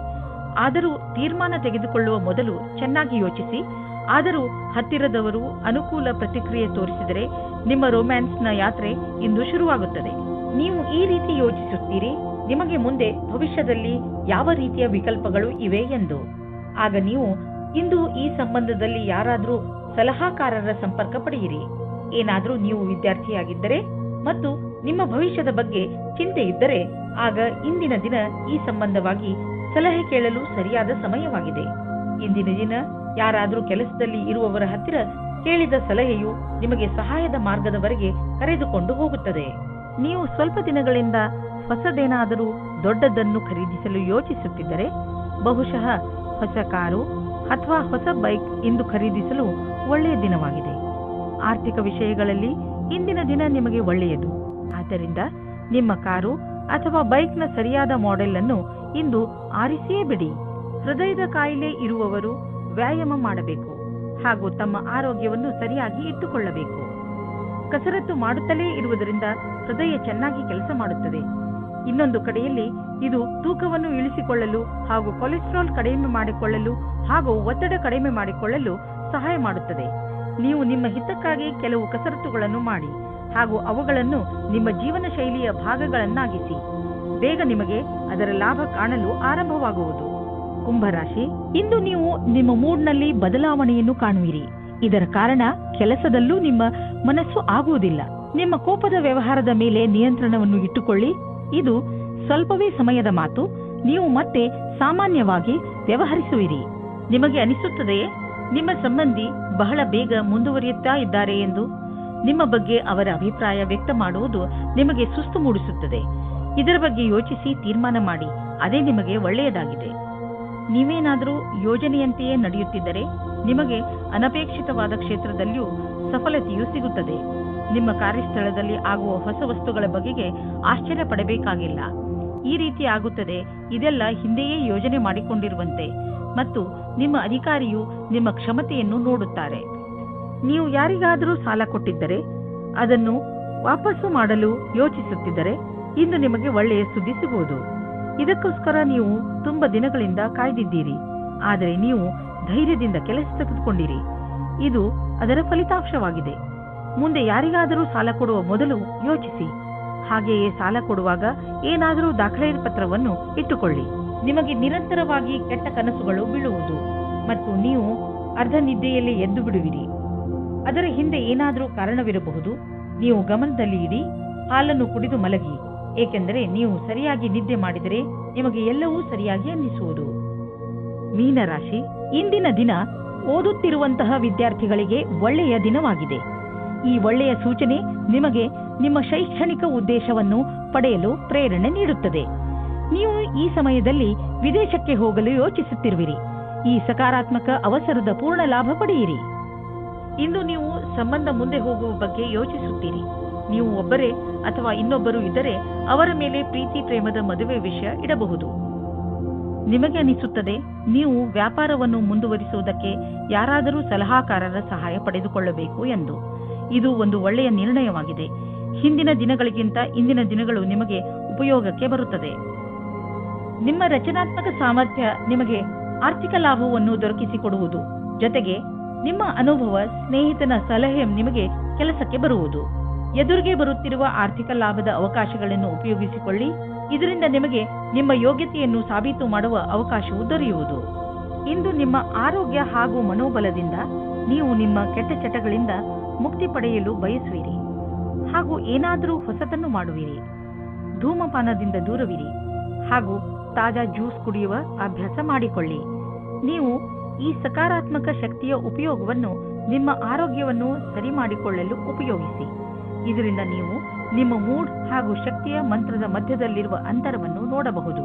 ಆದರೂ ತೀರ್ಮಾನ ತೆಗೆದುಕೊಳ್ಳುವ ಮೊದಲು ಚೆನ್ನಾಗಿ ಯೋಚಿಸಿ. ಆದರೂ ಹತ್ತಿರದವರು ಅನುಕೂಲ ಪ್ರತಿಕ್ರಿಯೆ ತೋರಿಸಿದರೆ ನಿಮ್ಮ ರೊಮ್ಯಾನ್ಸ್ನ ಯಾತ್ರೆ ಇಂದು ಶುರುವಾಗುತ್ತದೆ. ನೀವು ಈ ರೀತಿ ಯೋಚಿಸುತ್ತೀರಿ, ನಿಮಗೆ ಮುಂದೆ ಭವಿಷ್ಯದಲ್ಲಿ ಯಾವ ರೀತಿಯ ವಿಕಲ್ಪಗಳು ಇವೆ ಎಂದು. ಆಗ ನೀವು ಇಂದು ಈ ಸಂಬಂಧದಲ್ಲಿ ಯಾರಾದರೂ ಸಲಹಾಕಾರರ ಸಂಪರ್ಕ ಪಡೆಯಿರಿ. ಏನಾದರೂ ನೀವು ವಿದ್ಯಾರ್ಥಿಯಾಗಿದ್ದರೆ ಮತ್ತು ನಿಮ್ಮ ಭವಿಷ್ಯದ ಬಗ್ಗೆ ಚಿಂತೆ ಇದ್ದರೆ ಆಗ ಇಂದಿನ ದಿನ ಈ ಸಂಬಂಧವಾಗಿ ಸಲಹೆ ಕೇಳಲು ಸರಿಯಾದ ಸಮಯವಾಗಿದೆ. ಇಂದಿನ ದಿನ ಯಾರಾದರೂ ಕೆಲಸದಲ್ಲಿ ಇರುವವರ ಹತ್ತಿರ ಕೇಳಿದ ಸಲಹೆಯು ನಿಮಗೆ ಸಹಾಯದ ಮಾರ್ಗದವರೆಗೆ ಕರೆದುಕೊಂಡು ಹೋಗುತ್ತದೆ. ನೀವು ಸ್ವಲ್ಪ ದಿನಗಳಿಂದ ಹೊಸದೇನಾದರೂ ದೊಡ್ಡದನ್ನು ಖರೀದಿಸಲು ಯೋಚಿಸುತ್ತಿದ್ದರೆ ಬಹುಶಃ ಹೊಸ ಕಾರು ಅಥವಾ ಹೊಸ ಬೈಕ್ ಇಂದು ಖರೀದಿಸಲು ಒಳ್ಳೆಯ ದಿನವಾಗಿದೆ. ಆರ್ಥಿಕ ವಿಷಯಗಳಲ್ಲಿ ಇಂದಿನ ದಿನ ನಿಮಗೆ ಒಳ್ಳೆಯದು. ಆದ್ದರಿಂದ ನಿಮ್ಮ ಕಾರು ಅಥವಾ ಬೈಕ್ನ ಸರಿಯಾದ ಮಾಡೆಲ್ ಅನ್ನು ಇಂದು ಆರಿಸಿಯೇ ಬಿಡಿ. ಹೃದಯದ ಕಾಯಿಲೆ ಇರುವವರು ವ್ಯಾಯಾಮ ಮಾಡಬೇಕು ಹಾಗೂ ತಮ್ಮ ಆರೋಗ್ಯವನ್ನು ಸರಿಯಾಗಿ ಇಟ್ಟುಕೊಳ್ಳಬೇಕು. ಕಸರತ್ತು ಮಾಡುತ್ತಲೇ ಇರುವುದರಿಂದ ಹೃದಯ ಚೆನ್ನಾಗಿ ಕೆಲಸ ಮಾಡುತ್ತದೆ. ಇನ್ನೊಂದು ಕಡೆಯಲ್ಲಿ ಇದು ತೂಕವನ್ನು ಇಳಿಸಿಕೊಳ್ಳಲು ಹಾಗೂ ಕೊಲೆಸ್ಟ್ರಾಲ್ ಕಡಿಮೆ ಮಾಡಿಕೊಳ್ಳಲು ಹಾಗೂ ಒತ್ತಡ ಕಡಿಮೆ ಮಾಡಿಕೊಳ್ಳಲು ಸಹಾಯ ಮಾಡುತ್ತದೆ. ನೀವು ನಿಮ್ಮ ಹಿತಕ್ಕಾಗಿ ಕೆಲವು ಕಸರತ್ತುಗಳನ್ನು ಮಾಡಿ ಹಾಗೂ ಅವುಗಳನ್ನು ನಿಮ್ಮ ಜೀವನ ಶೈಲಿಯ ಭಾಗಗಳನ್ನಾಗಿಸಿ. ಬೇಗ ನಿಮಗೆ ಅದರ ಲಾಭ ಕಾಣಲು ಆರಂಭವಾಗುವುದು. ಕುಂಭರಾಶಿ, ಇಂದು ನೀವು ನಿಮ್ಮ ಮೂಡ್ನಲ್ಲಿ ಬದಲಾವಣೆಯನ್ನು ಕಾಣುವಿರಿ. ಇದರ ಕಾರಣ ಕೆಲಸದಲ್ಲೂ ನಿಮ್ಮ ಮನಸ್ಸು ಆಗುವುದಿಲ್ಲ. ನಿಮ್ಮ ಕೋಪದ ವ್ಯವಹಾರದ ಮೇಲೆ ನಿಯಂತ್ರಣವನ್ನು ಇಟ್ಟುಕೊಳ್ಳಿ. ಇದು ಸ್ವಲ್ಪವೇ ಸಮಯದ ಮಾತು. ನೀವು ಮತ್ತೆ ಸಾಮಾನ್ಯವಾಗಿ ವ್ಯವಹರಿಸುವಿರಿ. ನಿಮಗೆ ಅನಿಸುತ್ತದೆಯೇ ನಿಮ್ಮ ಸಂಬಂಧಿ ಬಹಳ ಬೇಗ ಮುಂದುವರಿಯುತ್ತಾ ಇದ್ದಾರೆ ಎಂದು? ನಿಮ್ಮ ಬಗ್ಗೆ ಅವರ ಅಭಿಪ್ರಾಯ ವ್ಯಕ್ತ ಮಾಡುವುದು ನಿಮಗೆ ಸುಸ್ತು ಮೂಡಿಸುತ್ತದೆ. ಇದರ ಬಗ್ಗೆ ಯೋಚಿಸಿ ತೀರ್ಮಾನ ಮಾಡಿ. ಅದೇ ನಿಮಗೆ ಒಳ್ಳೆಯದಾಗಿದೆ. ನೀವೇನಾದರೂ ಯೋಜನೆಯಂತೆಯೇ ನಡೆಯುತ್ತಿದ್ದರೆ ನಿಮಗೆ ಅನಪೇಕ್ಷಿತವಾದ ಕ್ಷೇತ್ರದಲ್ಲಿಯೂ ಸಫಲತೆಯೂ ಸಿಗುತ್ತದೆ. ನಿಮ್ಮ ಕಾರ್ಯಸ್ಥಳದಲ್ಲಿ ಆಗುವ ಹೊಸ ವಸ್ತುಗಳ ಬಗೆಗೆ ಆಶ್ಚರ್ಯ ಪಡಬೇಕಾಗಿಲ್ಲ. ಈ ರೀತಿ ಆಗುತ್ತದೆ, ಇದೆಲ್ಲ ಹಿಂದೆಯೇ ಯೋಜನೆ ಮಾಡಿಕೊಂಡಿರುವಂತೆ. ಮತ್ತು ನಿಮ್ಮ ಅಧಿಕಾರಿಯು ನಿಮ್ಮ ಕ್ಷಮತೆಯನ್ನು ನೋಡುತ್ತಾರೆ. ನೀವು ಯಾರಿಗಾದರೂ ಸಾಲ ಕೊಟ್ಟಿದ್ದರೆ ಅದನ್ನು ವಾಪಸ್ಸು ಮಾಡಲು ಯೋಚಿಸುತ್ತಿದ್ದರೆ ಇಂದು ನಿಮಗೆ ಒಳ್ಳೆಯ ಸುದ್ದಿ ಸಿಗುವುದು. ಇದಕ್ಕೋಸ್ಕರ ನೀವು ತುಂಬಾ ದಿನಗಳಿಂದ ಕಾಯ್ದಿದ್ದೀರಿ. ಆದರೆ ನೀವು ಧೈರ್ಯದಿಂದ ಕೆಲಸ ತೆಗೆದುಕೊಂಡಿರಿ. ಇದು ಅದರ ಫಲಿತಾಂಶವಾಗಿದೆ. ಮುಂದೆ ಯಾರಿಗಾದರೂ ಸಾಲ ಕೊಡುವ ಮೊದಲು ಯೋಚಿಸಿ. ಹಾಗೆಯೇ ಸಾಲ ಕೊಡುವಾಗ ಏನಾದರೂ ದಾಖಲೆ ಪತ್ರವನ್ನು ಇಟ್ಟುಕೊಳ್ಳಿ. ನಿಮಗೆ ನಿರಂತರವಾಗಿ ಕೆಟ್ಟ ಕನಸುಗಳು ಬೀಳುವುದು ಮತ್ತು ನೀವು ಅರ್ಧ ನಿದ್ದೆಯಲ್ಲಿ ಎದ್ದು ಬಿಡುವಿರಿ. ಅದರ ಹಿಂದೆ ಏನಾದರೂ ಕಾರಣವಿರಬಹುದು. ನೀವು ಗಮನದಲ್ಲಿ ಇಡಿ. ಹಾಲನ್ನು ಕುಡಿದು ಮಲಗಿ, ಏಕೆಂದರೆ ನೀವು ಸರಿಯಾಗಿ ನಿದ್ದೆ ಮಾಡಿದರೆ ನಿಮಗೆ ಎಲ್ಲವೂ ಸರಿಯಾಗಿ ಅನ್ನಿಸುವುದು. ಮೀನರಾಶಿ, ಇಂದಿನ ದಿನ ಓದುತ್ತಿರುವಂತಹ ವಿದ್ಯಾರ್ಥಿಗಳಿಗೆ ಒಳ್ಳೆಯ ದಿನವಾಗಿದೆ. ಈ ಒಳ್ಳೆಯ ಸೂಚನೆ ನಿಮಗೆ ನಿಮ್ಮ ಶೈಕ್ಷಣಿಕ ಉದ್ದೇಶವನ್ನು ಪಡೆಯಲು ಪ್ರೇರಣೆ ನೀಡುತ್ತದೆ. ನೀವು ಈ ಸಮಯದಲ್ಲಿ ವಿದೇಶಕ್ಕೆ ಹೋಗಲು ಯೋಚಿಸುತ್ತಿರುವಿರಿ. ಈ ಸಕಾರಾತ್ಮಕ ಅವಸರದ ಪೂರ್ಣ ಲಾಭ ಪಡೆಯಿರಿ. ಇಂದು ನೀವು ಸಂಬಂಧ ಮುಂದೆ ಹೋಗುವ ಬಗ್ಗೆ ಯೋಚಿಸುತ್ತೀರಿ. ನೀವು ಒಬ್ಬರೇ ಅಥವಾ ಇನ್ನೊಬ್ಬರು ಇದ್ದರೆ ಅವರ ಮೇಲೆ ಪ್ರೀತಿ ಪ್ರೇಮದ ಮದುವೆ ವಿಷಯ ಇಡಬಹುದು. ನಿಮಗೆ ಅನಿಸುತ್ತದೆ ನೀವು ವ್ಯಾಪಾರವನ್ನು ಮುಂದುವರಿಸುವುದಕ್ಕೆ ಯಾರಾದರೂ ಸಲಹಾಕಾರರ ಸಹಾಯ ಪಡೆದುಕೊಳ್ಳಬೇಕು ಎಂದು. ಇದು ಒಂದು ಒಳ್ಳೆಯ ನಿರ್ಣಯವಾಗಿದೆ. ಹಿಂದಿನ ದಿನಗಳಿಗಿಂತ ಇಂದಿನ ದಿನಗಳು ನಿಮಗೆ ಉಪಯೋಗಕ್ಕೆ ಬರುತ್ತದೆ. ನಿಮ್ಮ ರಚನಾತ್ಮಕ ಸಾಮರ್ಥ್ಯ ನಿಮಗೆ ಆರ್ಥಿಕ ಲಾಭವನ್ನು ದೊರಕಿಸಿಕೊಡುವುದು. ಜೊತೆಗೆ ನಿಮ್ಮ ಅನುಭವ, ಸ್ನೇಹಿತನ ಸಲಹೆ ನಿಮಗೆ ಕೆಲಸಕ್ಕೆ ಬರುವುದು. ಎದುರಿಗೆ ಬರುತ್ತಿರುವ ಆರ್ಥಿಕ ಲಾಭದ ಅವಕಾಶಗಳನ್ನು ಉಪಯೋಗಿಸಿಕೊಳ್ಳಿ. ಇದರಿಂದ ನಿಮಗೆ ನಿಮ್ಮ ಯೋಗ್ಯತೆಯನ್ನು ಸಾಬೀತು ಮಾಡುವ ಅವಕಾಶವು ದೊರೆಯುವುದು. ಇಂದು ನಿಮ್ಮ ಆರೋಗ್ಯ ಹಾಗೂ ಮನೋಬಲದಿಂದ ನೀವು ನಿಮ್ಮ ಕೆಟ್ಟ ಚಟಗಳಿಂದ ಮುಕ್ತಿ ಪಡೆಯಲು ಬಯಸುವಿರಿ ಹಾಗೂ ಏನಾದರೂ ಹೊಸತನ್ನು ಮಾಡುವಿರಿ. ಧೂಮಪಾನದಿಂದ ದೂರವಿರಿ ಹಾಗೂ ತಾಜಾ ಜ್ಯೂಸ್ ಕುಡಿಯುವ ಅಭ್ಯಾಸ ಮಾಡಿಕೊಳ್ಳಿ. ನೀವು ಈ ಸಕಾರಾತ್ಮಕ ಶಕ್ತಿಯ ಉಪಯೋಗವನ್ನು ನಿಮ್ಮ ಆರೋಗ್ಯವನ್ನು ಸರಿ ಮಾಡಿಕೊಳ್ಳಲು ಉಪಯೋಗಿಸಿ. ಇದರಿಂದ ನೀವು ನಿಮ್ಮ ಮೂಡ್ ಹಾಗೂ ಶಕ್ತಿಯ ಮಂತ್ರದ ಮಧ್ಯದಲ್ಲಿರುವ ಅಂತರವನ್ನು ನೋಡಬಹುದು.